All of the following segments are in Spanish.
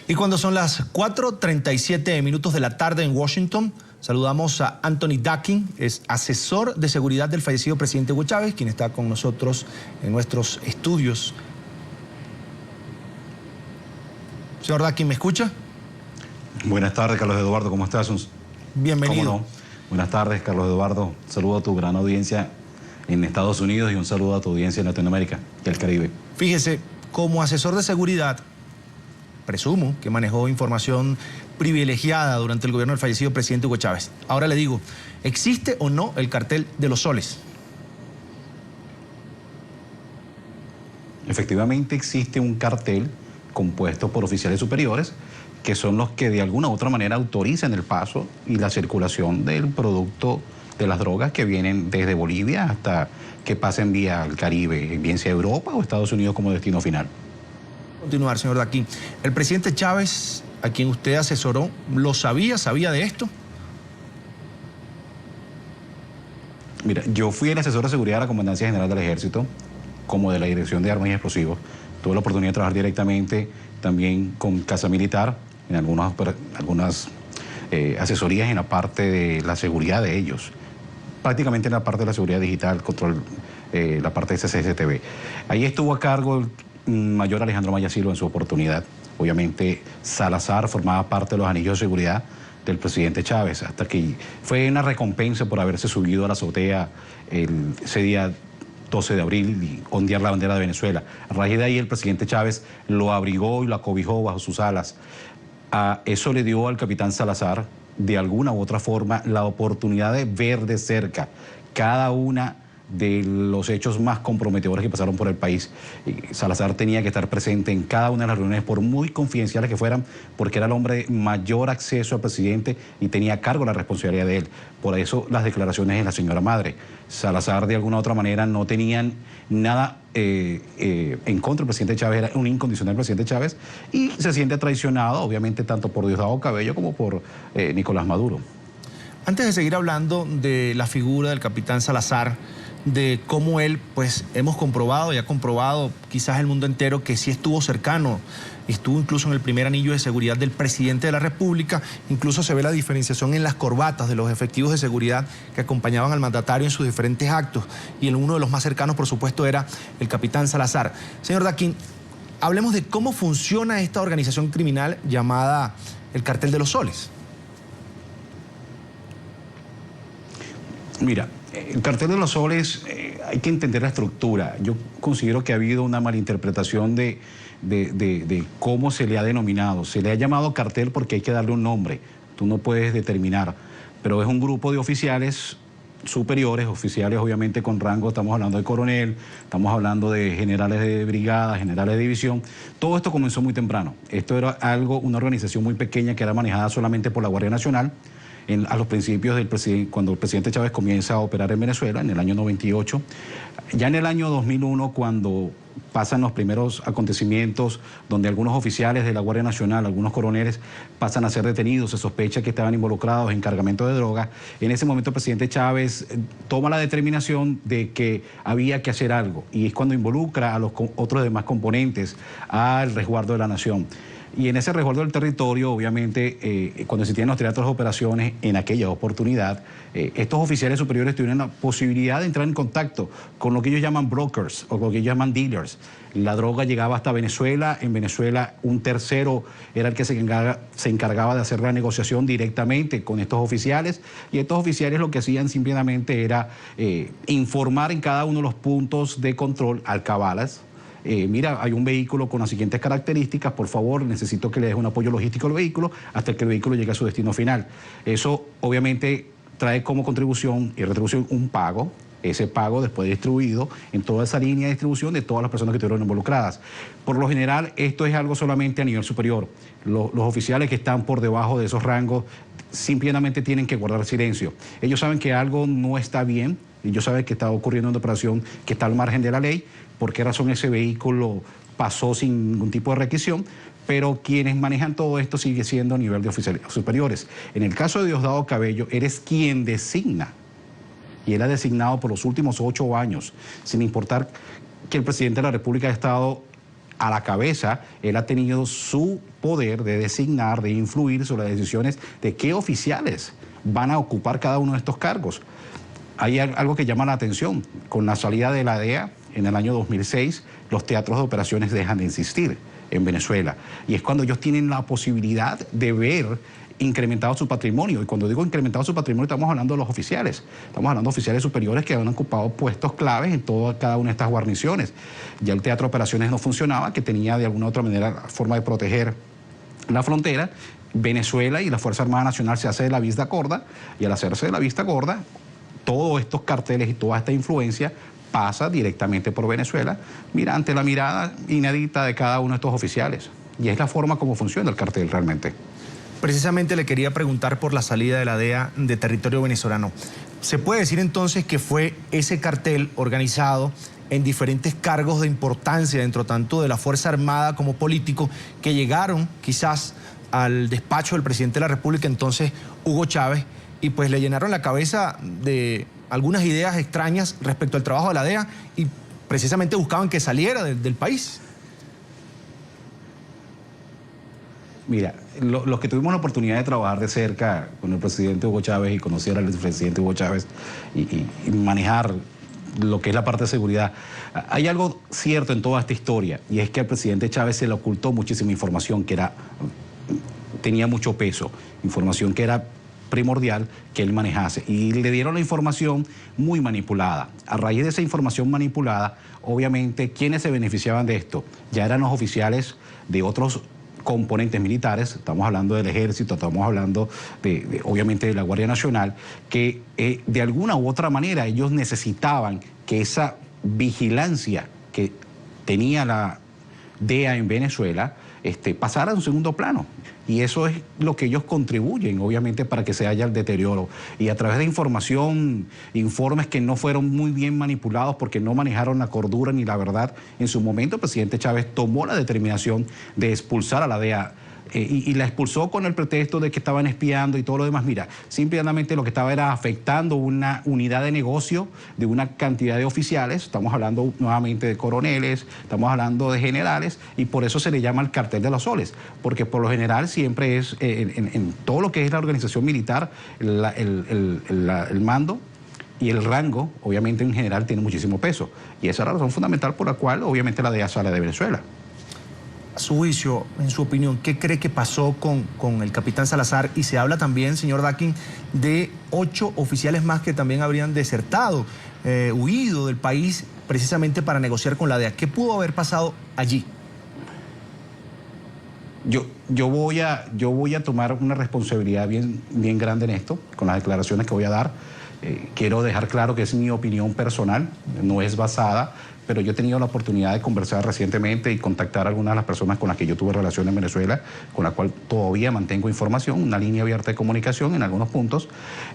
Y cuando son las 4:37 minutos de la tarde en Washington, saludamos a Anthony Dakin, es asesor de seguridad del fallecido presidente Hugo Chávez, quien está con nosotros en nuestros estudios. Señor Dakin, ¿me escucha? Buenas tardes, Carlos Eduardo, ¿cómo estás? Bienvenido. ¿Cómo no? Buenas tardes, Carlos Eduardo. Saludo a tu gran audiencia en Estados Unidos y un saludo a tu audiencia en Latinoamérica y el Caribe. Fíjese, como asesor de seguridad, presumo que manejó información privilegiada durante el gobierno del fallecido presidente Hugo Chávez. Ahora le digo, ¿existe o no el cartel de los soles? Efectivamente existe un cartel compuesto por oficiales superiores que son los que de alguna u otra manera autorizan el paso y la circulación del producto de las drogas que vienen desde Bolivia hasta que pasen vía al Caribe, bien sea Europa o Estados Unidos como destino final. Continuar, señor Dakin. ¿El presidente Chávez, a quien usted asesoró, lo sabía de esto? Mira, yo fui el asesor de seguridad de la Comandancia General del Ejército, como de la Dirección de Armas y Explosivos. Tuve la oportunidad de trabajar directamente también con Casa Militar en algunas asesorías en la parte de la seguridad de ellos. Prácticamente en la parte de la seguridad digital, control, la parte de CCTV. Ahí estuvo a cargo el mayor Alejandro Maya Silva en su oportunidad. Obviamente Salazar formaba parte de los anillos de seguridad del presidente Chávez, hasta que fue una recompensa por haberse subido a la azotea ese día 12 de abril y ondear la bandera de Venezuela. A raíz de ahí el presidente Chávez lo abrigó y lo acobijó bajo sus alas. Eso le dio al capitán Salazar, de alguna u otra forma, la oportunidad de ver de cerca cada una de los hechos más comprometedores que pasaron por el país. Salazar tenía que estar presente en cada una de las reuniones, por muy confidenciales que fueran, porque era el hombre de mayor acceso al presidente y tenía a cargo la responsabilidad de él. Por eso las declaraciones de la señora madre. Salazar, de alguna u otra manera, no tenían nada en contra del presidente Chávez, era un incondicional presidente Chávez, y se siente traicionado, obviamente, tanto por Diosdado Cabello como por Nicolás Maduro. Antes de seguir hablando de la figura del capitán Salazar, de cómo él, pues hemos comprobado y ha comprobado quizás el mundo entero que sí estuvo cercano, estuvo incluso en el primer anillo de seguridad del presidente de la República, incluso se ve la diferenciación en las corbatas de los efectivos de seguridad que acompañaban al mandatario en sus diferentes actos, y uno de los más cercanos, por supuesto, era el capitán Salazar. Señor Dakin, hablemos de cómo funciona esta organización criminal llamada el Cartel de los Soles. Mira, el Cartel de los Soles, hay que entender la estructura. Yo considero que ha habido una malinterpretación de cómo se le ha denominado. Se le ha llamado cartel porque hay que darle un nombre. Tú no puedes determinar, pero es un grupo de oficiales superiores, oficiales obviamente con rango, estamos hablando de coronel, estamos hablando de generales de brigada, generales de división. Todo esto comenzó muy temprano. Esto era una organización muy pequeña que era manejada solamente por la Guardia Nacional. A los principios cuando el presidente Chávez comienza a operar en Venezuela, en el año 98. Ya en el año 2001, cuando pasan los primeros acontecimientos donde algunos oficiales de la Guardia Nacional, algunos coroneles, pasan a ser detenidos, se sospecha que estaban involucrados en cargamento de droga. En ese momento el presidente Chávez toma la determinación de que había que hacer algo, y es cuando involucra a los otros demás componentes al resguardo de la nación. Y en ese resguardo del territorio, obviamente, cuando se tienen los teatros de operaciones, en aquella oportunidad, estos oficiales superiores tuvieron la posibilidad de entrar en contacto con lo que ellos llaman brokers o lo que ellos llaman dealers. La droga llegaba hasta Venezuela. En Venezuela un tercero era el que se encargaba de hacer la negociación directamente con estos oficiales, y estos oficiales lo que hacían simplemente era informar en cada uno de los puntos de control alcabalas. Mira, hay un vehículo con las siguientes características, por favor, necesito que le des un apoyo logístico al vehículo hasta que el vehículo llegue a su destino final. Eso obviamente trae como contribución y retribución un pago. Ese pago después distribuido en toda esa línea de distribución de todas las personas que estuvieron involucradas. Por lo general, esto es algo solamente a nivel superior. Los oficiales que están por debajo de esos rangos simplemente tienen que guardar silencio. Ellos saben que algo no está bien, y ellos saben que está ocurriendo una operación que está al margen de la ley. ¿Por qué razón ese vehículo pasó sin ningún tipo de requisición? Pero quienes manejan todo esto sigue siendo a nivel de oficiales superiores. En el caso de Diosdado Cabello, eres quien designa, y él ha designado por los últimos 8 años, sin importar que el presidente de la República ha estado a la cabeza, él ha tenido su poder de designar, de influir sobre las decisiones de qué oficiales van a ocupar cada uno de estos cargos. Hay algo que llama la atención. Con la salida de la DEA en el año 2006, los teatros de operaciones dejan de existir en Venezuela. Y es cuando ellos tienen la posibilidad de ver incrementado su patrimonio. Y cuando digo incrementado su patrimonio, estamos hablando de los oficiales. Estamos hablando de oficiales superiores que han ocupado puestos claves en cada una de estas guarniciones. Ya el teatro de operaciones no funcionaba, que tenía de alguna u otra manera forma de proteger la frontera. Venezuela y la Fuerza Armada Nacional se hace de la vista gorda, y al hacerse de la vista gorda, todos estos carteles y toda esta influencia pasa directamente por Venezuela, ante la mirada inédita de cada uno de estos oficiales. Y es la forma como funciona el cartel realmente. Precisamente le quería preguntar por la salida de la DEA de territorio venezolano. ¿Se puede decir entonces que fue ese cartel organizado en diferentes cargos de importancia dentro tanto de la Fuerza Armada como político que llegaron quizás al despacho del presidente de la República, entonces Hugo Chávez, y pues le llenaron la cabeza de algunas ideas extrañas respecto al trabajo de la DEA y precisamente buscaban que saliera del país? Mira, los que tuvimos la oportunidad de trabajar de cerca con el presidente Hugo Chávez y conocer al presidente Hugo Chávez y manejar lo que es la parte de seguridad, hay algo cierto en toda esta historia, y es que al presidente Chávez se le ocultó muchísima información que tenía mucho peso, información que era primordial que él manejase, y le dieron la información muy manipulada. A raíz de esa información manipulada, obviamente, ¿quiénes se beneficiaban de esto? Ya eran los oficiales de otros componentes militares, estamos hablando del Ejército, estamos hablando obviamente de la Guardia Nacional, que de alguna u otra manera ellos necesitaban que esa vigilancia que tenía la DEA en Venezuela pasara a un segundo plano. Y eso es lo que ellos contribuyen, obviamente, para que se haya el deterioro. Y a través de información, informes que no fueron muy bien manipulados porque no manejaron la cordura ni la verdad, en su momento el presidente Chávez tomó la determinación de expulsar a la DEA. Y la expulsó con el pretexto de que estaban espiando y todo lo demás. Mira, simplemente lo que estaba era afectando una unidad de negocio de una cantidad de oficiales. Estamos hablando nuevamente de coroneles, estamos hablando de generales, y por eso se le llama el cartel de los soles, porque por lo general siempre es, en todo lo que es la organización militar, el mando y el rango, obviamente en general, tiene muchísimo peso. Y esa es la razón fundamental por la cual, obviamente, la DEA sale de Venezuela. A su juicio, en su opinión, ¿qué cree que pasó con el capitán Salazar? Y se habla también, señor Daquín, de 8 oficiales más que también habrían desertado, huido del país precisamente para negociar con la DEA. ¿Qué pudo haber pasado allí? Yo voy a tomar una responsabilidad bien grande en esto, con las declaraciones que voy a dar. Quiero dejar claro que es mi opinión personal, no es basada, pero yo he tenido la oportunidad de conversar recientemente y contactar a algunas de las personas con las que yo tuve relación en Venezuela, con la cual todavía mantengo información, una línea abierta de comunicación en algunos puntos.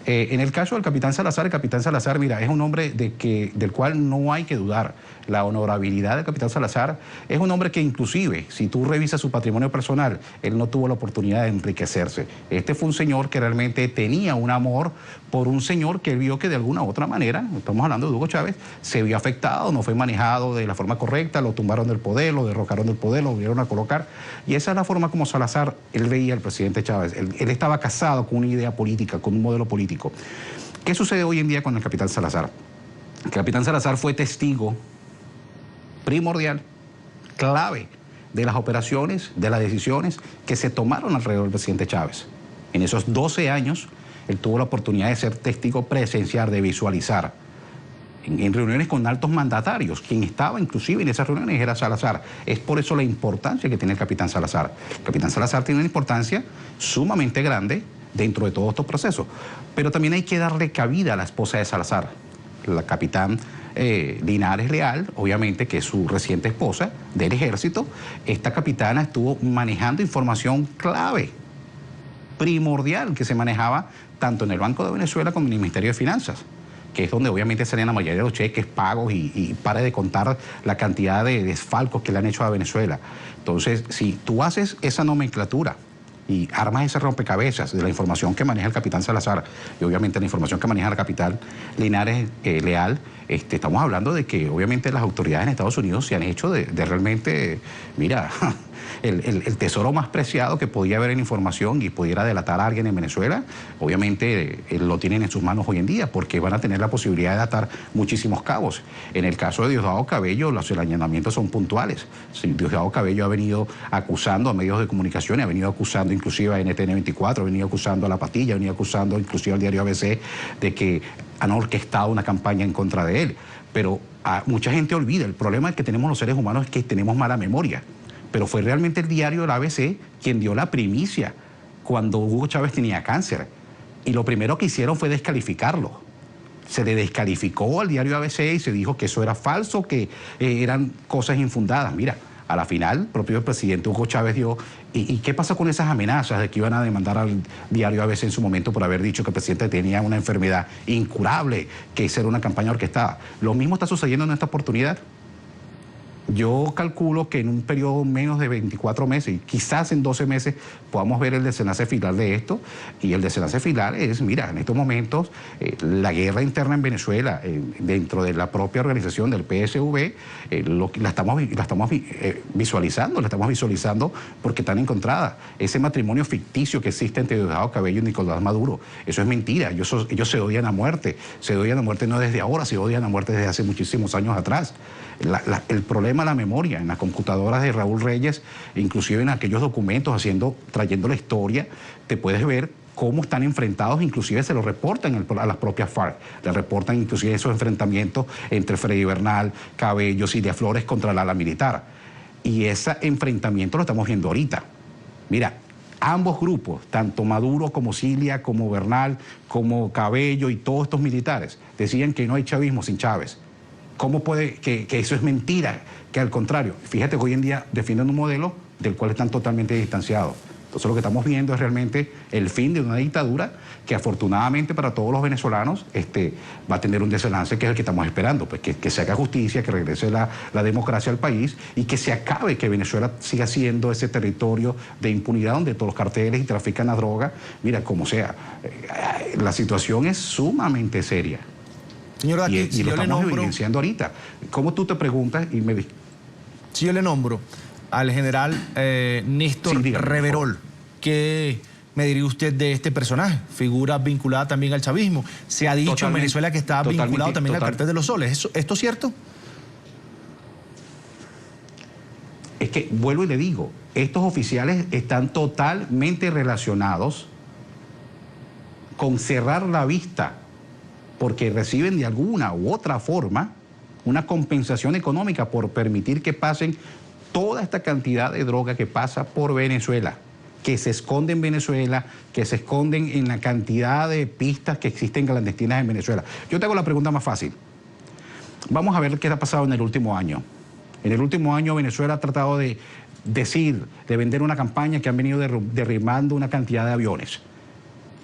En el caso del capitán Salazar, mira, es un hombre del cual no hay que dudar. La honorabilidad del capitán Salazar es un hombre que inclusive, si tú revisas su patrimonio personal, él no tuvo la oportunidad de enriquecerse. Este fue un señor que realmente tenía un amor por un señor que él vio que de alguna u otra manera, estamos hablando de Hugo Chávez, se vio afectado, no fue manejado de la forma correcta, lo tumbaron del poder, lo derrocaron del poder, lo volvieron a colocar. Y esa es la forma como Salazar, él veía al presidente Chávez. Él estaba casado con una idea política, con un modelo político. ¿Qué sucede hoy en día con el capitán Salazar? El capitán Salazar fue testigo primordial, clave, de las operaciones, de las decisiones que se tomaron alrededor del presidente Chávez. En esos 12 años, él tuvo la oportunidad de ser testigo presencial, de visualizar. En reuniones con altos mandatarios, quien estaba inclusive en esas reuniones era Salazar. Es por eso la importancia que tiene el capitán Salazar. El capitán Salazar tiene una importancia sumamente grande dentro de todos estos procesos. Pero también hay que darle cabida a la esposa de Salazar, la capitán Linares Leal, obviamente, que es su reciente esposa del Ejército. Esta capitana estuvo manejando información clave, primordial, que se manejaba tanto en el Banco de Venezuela como en el Ministerio de Finanzas, que es donde obviamente salían la mayoría de los cheques, pagos y pare de contar la cantidad de desfalcos que le han hecho a Venezuela. Entonces, si tú haces esa nomenclatura y armas ese rompecabezas de la información que maneja el capitán Salazar y obviamente la información que maneja el capitán Linares Leal, estamos hablando de que obviamente las autoridades en Estados Unidos se han hecho de realmente, mira, el tesoro más preciado que podía haber en información y pudiera delatar a alguien en Venezuela, obviamente lo tienen en sus manos hoy en día, porque van a tener la posibilidad de atar muchísimos cabos. En el caso de Diosdado Cabello, los allanamientos son puntuales. Sí, Diosdado Cabello ha venido acusando a medios de comunicación, ha venido acusando inclusive a NTN24, ha venido acusando a La Patilla, ha venido acusando inclusive al diario ABC de que han orquestado una campaña en contra de él. Pero mucha gente olvida, el problema que tenemos los seres humanos es que tenemos mala memoria. Pero fue realmente el diario del ABC quien dio la primicia cuando Hugo Chávez tenía cáncer. Y lo primero que hicieron fue descalificarlo. Se le descalificó al diario ABC y se dijo que eso era falso, que eran cosas infundadas. Mira, a la final, el propio presidente Hugo Chávez dio... ¿Y qué pasa con esas amenazas de que iban a demandar al diario ABC en su momento por haber dicho que el presidente tenía una enfermedad incurable, que esa era una campaña orquestada? Lo mismo está sucediendo en esta oportunidad. Yo calculo que en un periodo menos de 24 meses, y quizás en 12 meses, podamos ver el desenlace final de esto. Y el desenlace final es, mira, en estos momentos, la guerra interna en Venezuela, dentro de la propia organización del PSV, la estamos visualizando porque están encontradas. Ese matrimonio ficticio que existe entre Diosdado Cabello y Nicolás Maduro, eso es mentira. Ellos se odian a muerte. Se odian a muerte no desde ahora, se odian a muerte desde hace muchísimos años atrás. El problema es la memoria. En las computadoras de Raúl Reyes, inclusive en aquellos documentos trayendo la historia, te puedes ver cómo están enfrentados, inclusive se lo reportan a las propias FARC, le reportan inclusive esos enfrentamientos entre Freddy Bernal, Cabello, Cilia Flores contra el ala militar. Y ese enfrentamiento lo estamos viendo ahorita. Mira, ambos grupos, tanto Maduro como Cilia, como Bernal, como Cabello y todos estos militares, decían que no hay chavismo sin Chávez. ¿Cómo puede que eso es mentira? Que al contrario, fíjate que hoy en día defienden un modelo del cual están totalmente distanciados. Entonces lo que estamos viendo es realmente el fin de una dictadura que afortunadamente para todos los venezolanos va a tener un desenlace que es el que estamos esperando, pues que se haga justicia, que regrese la democracia al país y que se acabe que Venezuela siga siendo ese territorio de impunidad donde todos los carteles y trafican la droga. Mira, como sea, la situación es sumamente seria. Señor Daquín, y lo estamos evidenciando ahorita. ¿Cómo tú te preguntas y me dices? Si yo le nombro al general Néstor Reverol, ¿qué me diría usted de este personaje? Figura vinculada también al chavismo. Se ha dicho en Venezuela que está vinculado también al cartel de los soles. ¿Esto es cierto? Es que, vuelvo y le digo, estos oficiales están totalmente relacionados con cerrar la vista, porque reciben de alguna u otra forma una compensación económica por permitir que pasen toda esta cantidad de droga que pasa por Venezuela, que se esconde en Venezuela, que se esconden en la cantidad de pistas que existen clandestinas en Venezuela. Yo te hago la pregunta más fácil. Vamos a ver qué ha pasado en el último año. En el último año Venezuela ha tratado de vender una campaña que han venido derribando una cantidad de aviones,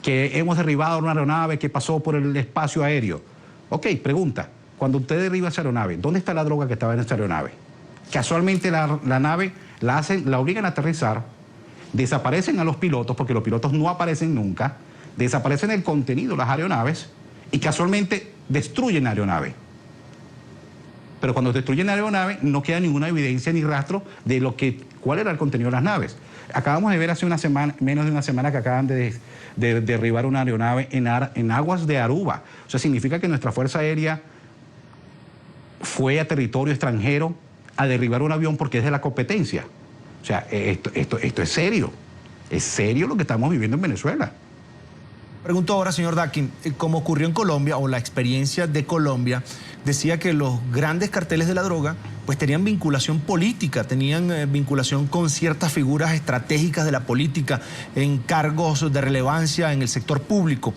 que hemos derribado una aeronave que pasó por el espacio aéreo. Ok, pregunta, cuando usted derriba esa aeronave, ¿dónde está la droga que estaba en esa aeronave? Casualmente la nave la obligan a aterrizar, desaparecen a los pilotos, porque los pilotos no aparecen nunca, desaparecen el contenido de las aeronaves y casualmente destruyen la aeronave. Pero cuando destruyen la aeronave no queda ninguna evidencia ni rastro de cuál era el contenido de las naves. Acabamos de ver hace una semana, menos de una semana, que acaban de derribar una aeronave en aguas de Aruba. O sea, significa que nuestra Fuerza Aérea fue a territorio extranjero a derribar un avión porque es de la competencia. O sea, esto es serio. Es serio lo que estamos viviendo en Venezuela. Pregunto ahora, señor Daquín, como ocurrió en Colombia, o la experiencia de Colombia, decía que los grandes carteles de la droga pues tenían vinculación política, tenían vinculación con ciertas figuras estratégicas de la política en cargos de relevancia en el sector público.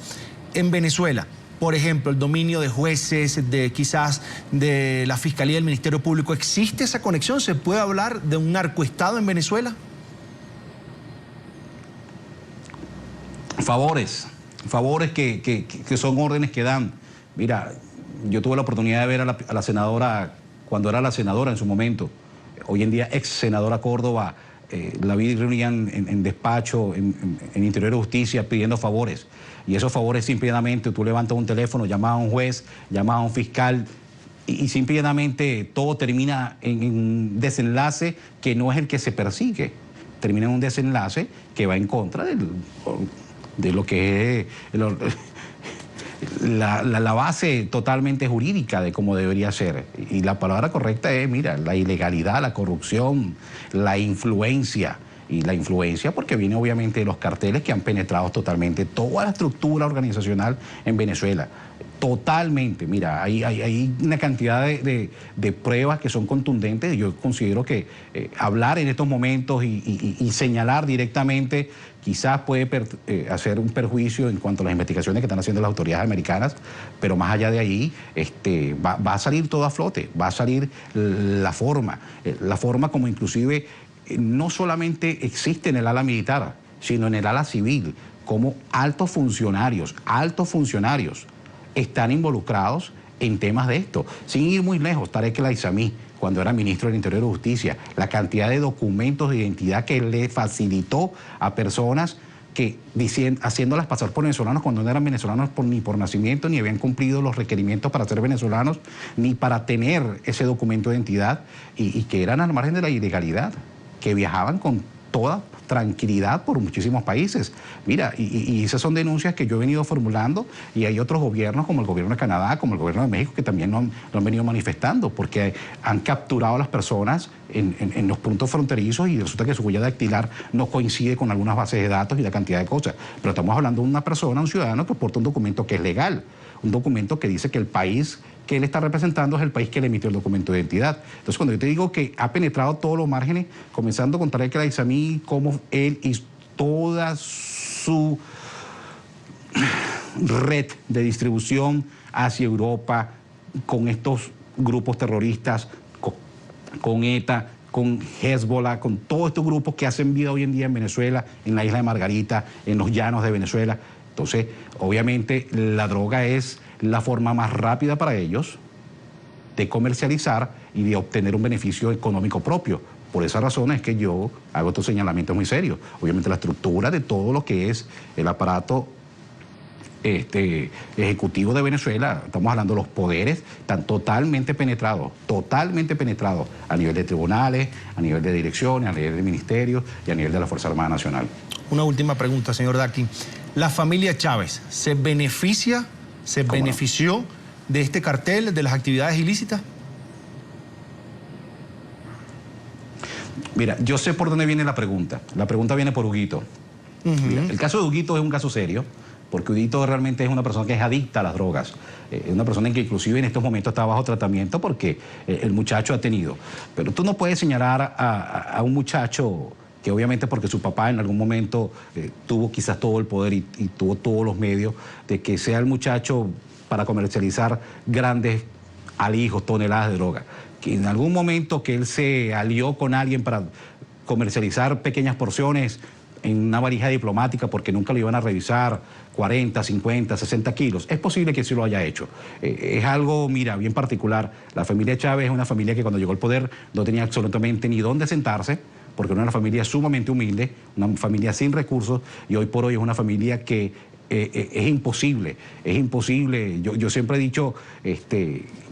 En Venezuela, por ejemplo, el dominio de jueces, quizás de la Fiscalía del Ministerio Público, ¿existe esa conexión? ¿Se puede hablar de un narcoestado en Venezuela? Favores que son órdenes que dan. Mira, yo tuve la oportunidad de ver a la senadora, cuando era la senadora en su momento, hoy en día ex senadora Córdoba, la vi reunida en despacho, en Interior de Justicia, pidiendo favores. Y esos favores simplemente tú levantas un teléfono, llamas a un juez, llamas a un fiscal, y simplemente todo termina en un desenlace que no es el que se persigue. Termina en un desenlace que va en contra de lo que es la base totalmente jurídica de cómo debería ser. Y la palabra correcta es, mira, la ilegalidad, la corrupción, la influencia. Y la influencia porque viene obviamente de los carteles que han penetrado totalmente toda la estructura organizacional en Venezuela. Totalmente. Mira, hay una cantidad de pruebas que son contundentes. Yo considero que hablar en estos momentos y señalar directamente quizás puede hacer un perjuicio en cuanto a las investigaciones que están haciendo las autoridades americanas, pero más allá de ahí va a salir todo a flote, va a salir la forma como inclusive no solamente existe en el ala militar, sino en el ala civil, como altos funcionarios están involucrados en temas de esto. Sin ir muy lejos, Tarek El Aissami, cuando era ministro del Interior y Justicia, la cantidad de documentos de identidad que le facilitó a personas que haciéndolas pasar por venezolanos cuando no eran venezolanos ni por nacimiento, ni habían cumplido los requerimientos para ser venezolanos, ni para tener ese documento de identidad, y que eran al margen de la ilegalidad, que viajaban con toda tranquilidad por muchísimos países. Mira, y esas son denuncias que yo he venido formulando, y hay otros gobiernos como el gobierno de Canadá, como el gobierno de México, que también lo han venido manifestando, porque han capturado a las personas en los puntos fronterizos y resulta que su huella dactilar no coincide con algunas bases de datos y la cantidad de cosas. Pero estamos hablando de una persona, un ciudadano que porta un documento que es legal, un documento que dice que el país que él está representando es el país que le emitió el documento de identidad. Entonces, cuando yo te digo que ha penetrado todos los márgenes, comenzando con Tarek El Aissami, como él y toda su red de distribución hacia Europa, con estos grupos terroristas, con ETA, con Hezbollah, con todos estos grupos que hacen vida hoy en día en Venezuela, en la isla de Margarita, en los llanos de Venezuela. Entonces, obviamente, la droga es la forma más rápida para ellos de comercializar y de obtener un beneficio económico propio. Por esa razón es que yo hago estos señalamientos muy serios. Obviamente la estructura de todo lo que es el aparato ejecutivo de Venezuela, estamos hablando de los poderes, están totalmente penetrados a nivel de tribunales, a nivel de direcciones, a nivel de ministerios y a nivel de la Fuerza Armada Nacional. Una última pregunta, señor Daqui. ¿La familia Chávez se benefició de este cartel, de las actividades ilícitas? Mira, yo sé por dónde viene la pregunta. La pregunta viene por Huguito. Mira, el caso de Huguito es un caso serio, porque Huguito realmente es una persona que es adicta a las drogas. Es una persona que inclusive en estos momentos está bajo tratamiento porque el muchacho ha tenido. Pero tú no puedes señalar a un muchacho que obviamente porque su papá en algún momento tuvo quizás todo el poder y tuvo todos los medios, de que sea el muchacho para comercializar grandes alijos, toneladas de droga. Que en algún momento que él se alió con alguien para comercializar pequeñas porciones en una valija diplomática porque nunca lo iban a revisar, 40, 50, 60 kilos. Es posible que sí lo haya hecho. Es algo, mira, bien particular. La familia Chávez es una familia que cuando llegó al poder no tenía absolutamente ni dónde sentarse, porque era una familia sumamente humilde, una familia sin recursos, y hoy por hoy es una familia que es imposible. Yo siempre he dicho,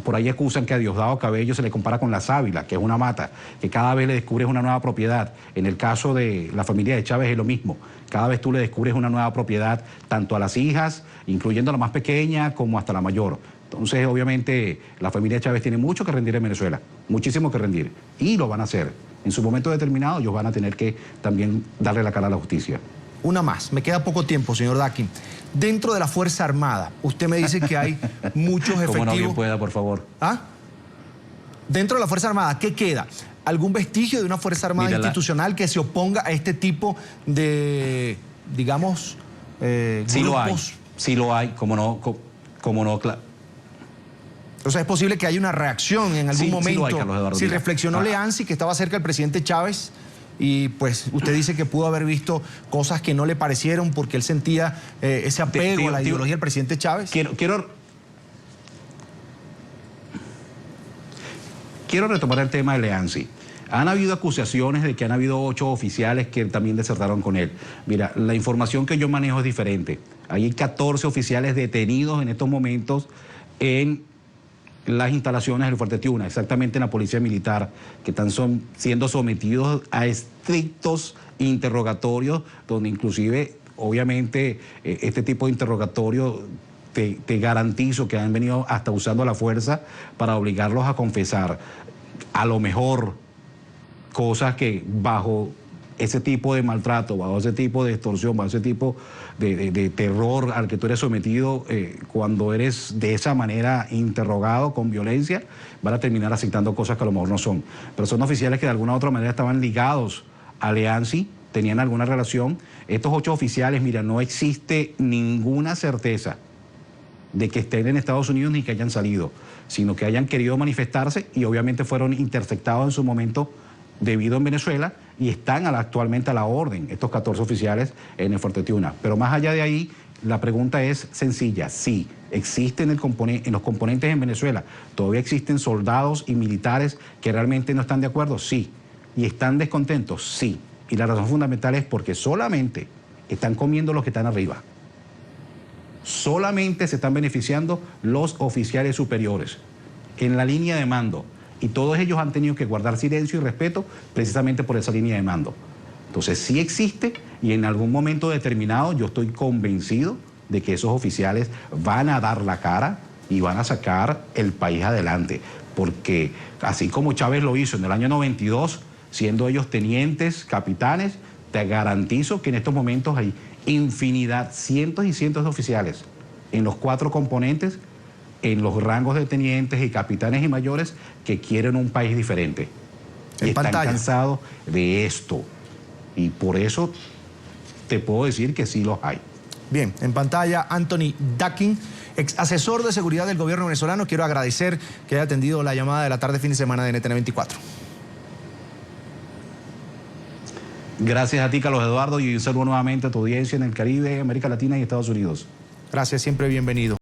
por ahí acusan que a Diosdado Cabello se le compara con la sábila, que es una mata, que cada vez le descubres una nueva propiedad. En el caso de la familia de Chávez es lo mismo. Cada vez tú le descubres una nueva propiedad, tanto a las hijas, incluyendo a la más pequeña, como hasta la mayor. Entonces, obviamente, la familia de Chávez tiene mucho que rendir en Venezuela, muchísimo que rendir, y lo van a hacer. En su momento determinado, ellos van a tener que también darle la cara a la justicia. Una más, me queda poco tiempo, señor Daqui. Dentro de la Fuerza Armada, usted me dice que hay muchos efectivos... Como no bien pueda, por favor. ¿Ah? Dentro de la Fuerza Armada, ¿qué queda? ¿Algún vestigio de una Fuerza Armada institucional que se oponga a este tipo de, digamos, sí grupos? Sí lo hay, como no, claro. O sea, es posible que haya una reacción en algún momento. Sí lo hay, Carlos Eduardo. Si reflexionó Leanzi, que estaba cerca del presidente Chávez, y pues usted dice que pudo haber visto cosas que no le parecieron porque él sentía ese apego a la ideología del presidente Chávez. Quiero retomar el tema de Leanzi. Han habido acusaciones de que han habido 8 oficiales que también desertaron con él. Mira, la información que yo manejo es diferente. Hay 14 oficiales detenidos en estos momentos en las instalaciones del Fuerte Tiuna, exactamente en la Policía Militar, que están siendo sometidos a estrictos interrogatorios, donde inclusive, obviamente, este tipo de interrogatorio te garantizo que han venido hasta usando la fuerza para obligarlos a confesar. A lo mejor cosas que bajo ese tipo de maltrato, bajo ese tipo de extorsión, bajo ese tipo de terror al que tú eres sometido, cuando eres de esa manera interrogado con violencia, van a terminar aceptando cosas que a lo mejor no son. Pero son oficiales que de alguna u otra manera estaban ligados a Leanzi, tenían alguna relación. Estos 8 oficiales, mira, no existe ninguna certeza de que estén en Estados Unidos ni que hayan salido, sino que hayan querido manifestarse y obviamente fueron interceptados en su momento debido en Venezuela y están actualmente a la orden, estos 14 oficiales en el Fuerte Tiuna. Pero más allá de ahí, la pregunta es sencilla. Sí, existen en los componentes en Venezuela, todavía existen soldados y militares que realmente no están de acuerdo, sí. Y están descontentos, sí. Y la razón fundamental es porque solamente están comiendo los que están arriba. Solamente se están beneficiando los oficiales superiores en la línea de mando. Y todos ellos han tenido que guardar silencio y respeto precisamente por esa línea de mando. Entonces sí existe y en algún momento determinado yo estoy convencido de que esos oficiales van a dar la cara y van a sacar el país adelante. Porque así como Chávez lo hizo en el año 92, siendo ellos tenientes, capitanes, te garantizo que en estos momentos hay infinidad, cientos y cientos de oficiales en los 4 componentes, en los rangos de tenientes y capitanes y mayores que quieren un país diferente. Y están cansados de esto. Y por eso te puedo decir que sí los hay. Bien, en pantalla Anthony Dakin, ex asesor de seguridad del gobierno venezolano. Quiero agradecer que haya atendido la llamada de la tarde fin de semana de NTN 24. Gracias a ti, Carlos Eduardo, y un saludo nuevamente a tu audiencia en el Caribe, América Latina y Estados Unidos. Gracias, siempre bienvenido.